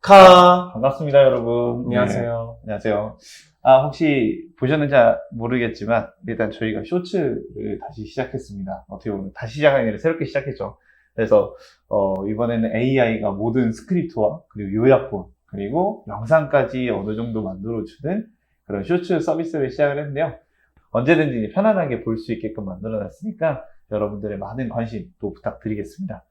반갑습니다, 여러분. 안녕하세요. 안녕하세요. 혹시 보셨는지 모르겠지만, 일단 저희가 쇼츠를 다시 시작했습니다. 어떻게 보면 다시 시작한 게 아니라 새롭게 시작했죠. 그래서, 이번에는 AI가 모든 스크립트와, 그리고 요약본, 그리고 영상까지 어느 정도 만들어주는 그런 쇼츠 서비스를 시작을 했는데요. 언제든지 편안하게 볼 수 있게끔 만들어 놨으니까, 여러분들의 많은 관심 또 부탁드리겠습니다.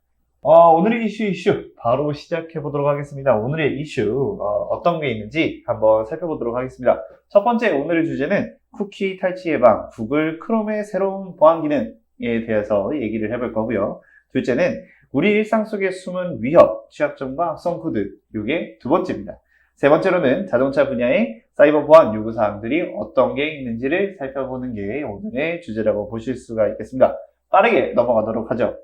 오늘의 이슈 바로 시작해 보도록 하겠습니다. 오늘의 이슈 어떤 게 있는지 한번 살펴보도록 하겠습니다. 첫 번째 오늘의 주제는 쿠키 탈취 예방, 구글 크롬의 새로운 보안 기능에 대해서 얘기를 해볼 거고요. 둘째는 우리 일상 속에 숨은 위협, 취약점과 악성 코드, 이게 두 번째입니다. 세 번째로는 자동차 분야의 사이버 보안 요구사항들이 어떤 게 있는지를 살펴보는 게 오늘의 주제라고 보실 수가 있겠습니다. 빠르게 넘어가도록 하죠.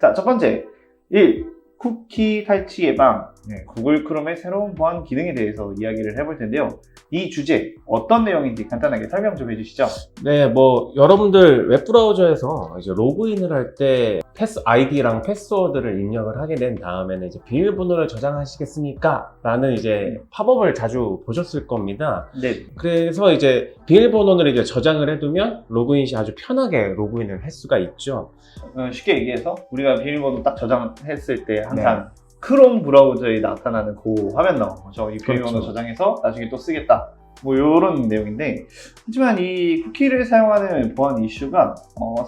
자, 첫 번째, 1. 쿠키 탈취 예방, 구글 크롬의 새로운 보안 기능에 대해서 이야기를 해볼 텐데요. 이 주제, 어떤 내용인지 간단하게 설명 좀 해주시죠. 네, 여러분들 웹브라우저에서 이제 로그인을 할 때 패스 아이디랑 패스워드를 입력을 하게 된 다음에는 이제 비밀번호를 저장하시겠습니까? 라는 이제 팝업을 자주 보셨을 겁니다. 네. 그래서 이제 비밀번호를 이제 저장을 해두면 로그인 시 아주 편하게 로그인을 할 수가 있죠. 쉽게 얘기해서 우리가 비밀번호 딱 저장했을 때 항상 크롬 브라우저에 나타나는 그 화면 나오죠. 이 비밀번호 그렇죠. 저장해서 나중에 또 쓰겠다. 이런 내용인데, 하지만 이 쿠키를 사용하는 보안 이슈가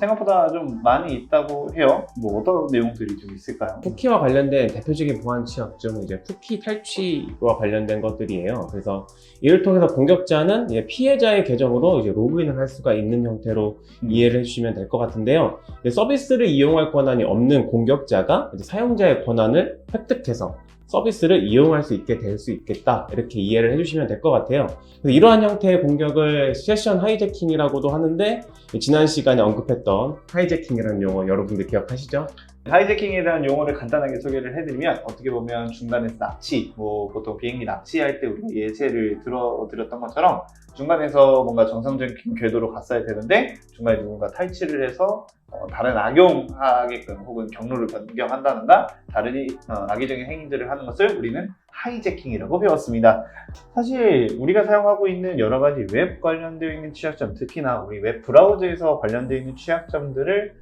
생각보다 좀 많이 있다고 해요. 어떤 내용들이 좀 있을까요? 쿠키와 관련된 대표적인 보안 취약점은 이제 쿠키 탈취와 관련된 것들이에요. 그래서 이를 통해서 공격자는 이제 피해자의 계정으로 이제 로그인을 할 수가 있는 형태로 이해를 해주시면 될 것 같은데요. 서비스를 이용할 권한이 없는 공격자가 이제 사용자의 권한을 획득해서 서비스를 이용할 수 있게 될 수 있겠다, 이렇게 이해를 해주시면 될 것 같아요. 그래서 이러한 형태의 공격을 세션 하이제킹이라고도 하는데, 지난 시간에 언급했던 하이제킹이라는 용어 여러분들 기억하시죠? 하이제킹에 대한 용어를 간단하게 소개를 해드리면, 어떻게 보면 중간에서 납치, 보통 비행기 납치할 때 우리가 예시를 들어드렸던 것처럼 중간에서 뭔가 정상적인 궤도로 갔어야 되는데 중간에 누군가 탈취를 해서 다른 악용하게끔 혹은 경로를 변경한다든가 다른 악의적인 행위들을 하는 것을 우리는 하이제킹이라고 배웠습니다. 사실 우리가 사용하고 있는 여러 가지 웹 관련되어 있는 취약점, 특히나 우리 웹 브라우저에서 관련되어 있는 취약점들을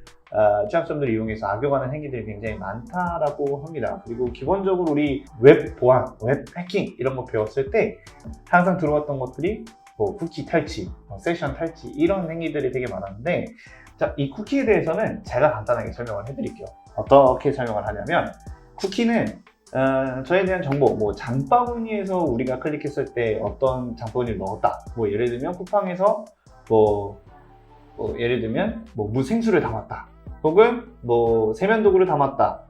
이용해서 악용하는 행위들이 굉장히 많다라고 합니다. 그리고 기본적으로 우리 웹 보안, 웹 해킹 이런 거 배웠을 때 항상 들어왔던 것들이 쿠키 탈취, 세션 탈취 이런 행위들이 되게 많았는데, 자, 이 쿠키에 대해서는 제가 간단하게 설명을 해드릴게요. 어떻게 설명을 하냐면, 쿠키는 저에 대한 정보, 장바구니에서 우리가 클릭했을 때 어떤 장바구니를 넣었다. 예를 들면 쿠팡에서 예를 들면 무생수를 담았다. 혹은 세면도구를 담았다.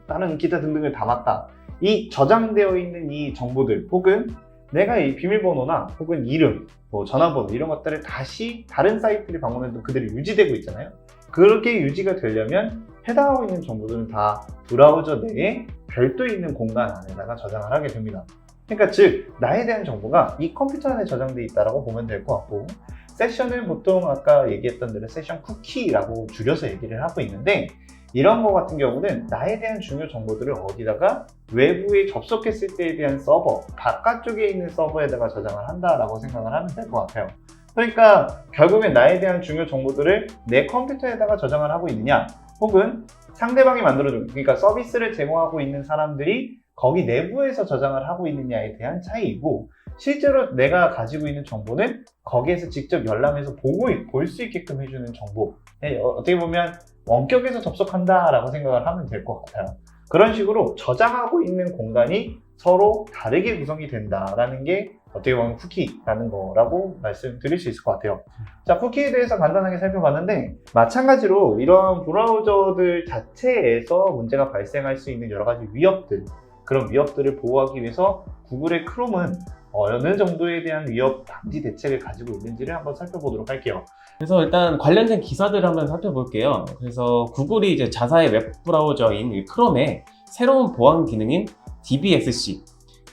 다른 기타 등등을 담았다. 이 저장되어 있는 이 정보들, 혹은 내가 이 비밀번호나 혹은 이름, 전화번호 이런 것들을 다시 다른 사이트를 방문해도 그대로 유지되고 있잖아요. 그렇게 유지가 되려면 해당하고 있는 정보들은 다 브라우저 내에 별도 있는 공간 안에다가 저장을 하게 됩니다. 그러니까 즉 나에 대한 정보가 이 컴퓨터 안에 저장되어 있다고 보면 될 것 같고, 세션을 보통 아까 얘기했던 대로 세션 쿠키라고 줄여서 얘기를 하고 있는데, 이런 거 같은 경우는 나에 대한 중요 정보들을 어디다가 외부에 접속했을 때에 대한 서버, 바깥쪽에 있는 서버에다가 저장을 한다라고 생각을 하면 될 것 같아요. 그러니까 결국엔 나에 대한 중요 정보들을 내 컴퓨터에다가 저장을 하고 있느냐, 혹은 상대방이 만들어준, 그러니까 서비스를 제공하고 있는 사람들이 거기 내부에서 저장을 하고 있느냐에 대한 차이이고, 실제로 내가 가지고 있는 정보는 거기에서 직접 열람해서 볼 수 있게끔 해주는 정보. 어떻게 보면 원격에서 접속한다라고 생각을 하면 될 것 같아요. 그런 식으로 저장하고 있는 공간이 서로 다르게 구성이 된다라는 게 어떻게 보면 쿠키라는 거라고 말씀드릴 수 있을 것 같아요. 자, 쿠키에 대해서 간단하게 살펴봤는데, 마찬가지로 이런 브라우저들 자체에서 문제가 발생할 수 있는 여러 가지 위협들, 그런 위협들을 보호하기 위해서 구글의 크롬은 어느 정도에 대한 위협 방지 대책을 가지고 있는지를 한번 살펴보도록 할게요. 그래서 일단 관련된 기사들을 한번 살펴볼게요. 그래서 구글이 이제 자사의 웹브라우저인 이 크롬에 새로운 보안 기능인 DBSC,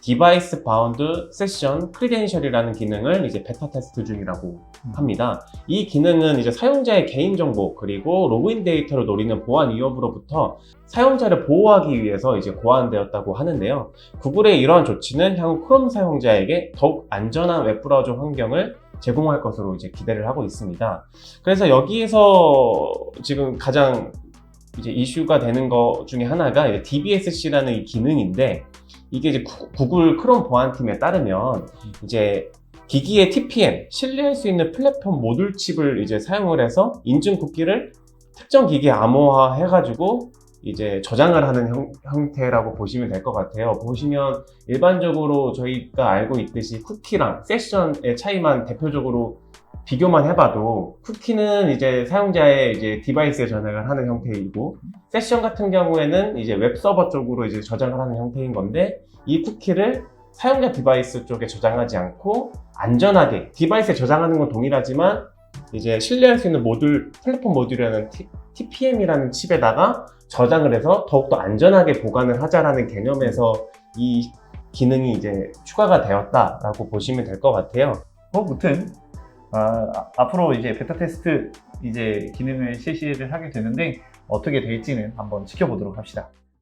디바이스 바운드 세션 크리덴셜이라는 기능을 이제 베타 테스트 중이라고 합니다. 이 기능은 이제 사용자의 개인정보 그리고 로그인 데이터를 노리는 보안 위협으로부터 사용자를 보호하기 위해서 이제 고안되었다고 하는데요. 구글의 이러한 조치는 향후 크롬 사용자에게 더욱 안전한 웹브라우저 환경을 제공할 것으로 이제 기대를 하고 있습니다. 그래서 여기에서 지금 가장 이제 이슈가 되는 것 중에 하나가 이제 DBSC라는 이 기능인데, 이게 이제 구글 크롬 보안팀에 따르면 이제 기기의 TPM, 신뢰할 수 있는 플랫폼 모듈 칩을 이제 사용을 해서 인증 쿠키를 특정 기기에 암호화해가지고 이제 저장을 하는 형태라고 보시면 될 것 같아요. 보시면 일반적으로 저희가 알고 있듯이 쿠키랑 세션의 차이만 대표적으로 비교만 해봐도, 쿠키는 이제 사용자의 이제 디바이스에 저장을 하는 형태이고, 세션 같은 경우에는 이제 웹 서버 쪽으로 이제 저장을 하는 형태인 건데, 이 쿠키를 사용자 디바이스 쪽에 저장하지 않고 안전하게 디바이스에 저장하는 건 동일하지만 이제 신뢰할 수 있는 모듈, 플랫폼 모듈이라는 TPM이라는 칩에다가 저장을 해서 더욱더 안전하게 보관을 하자라는 개념에서 이 기능이 이제 추가가 되었다라고 보시면 될 것 같아요. 무튼 앞으로 이제 베타 테스트 이제 기능을 실시를 하게 되는데 어떻게 될지는 한번 지켜보도록 합시다.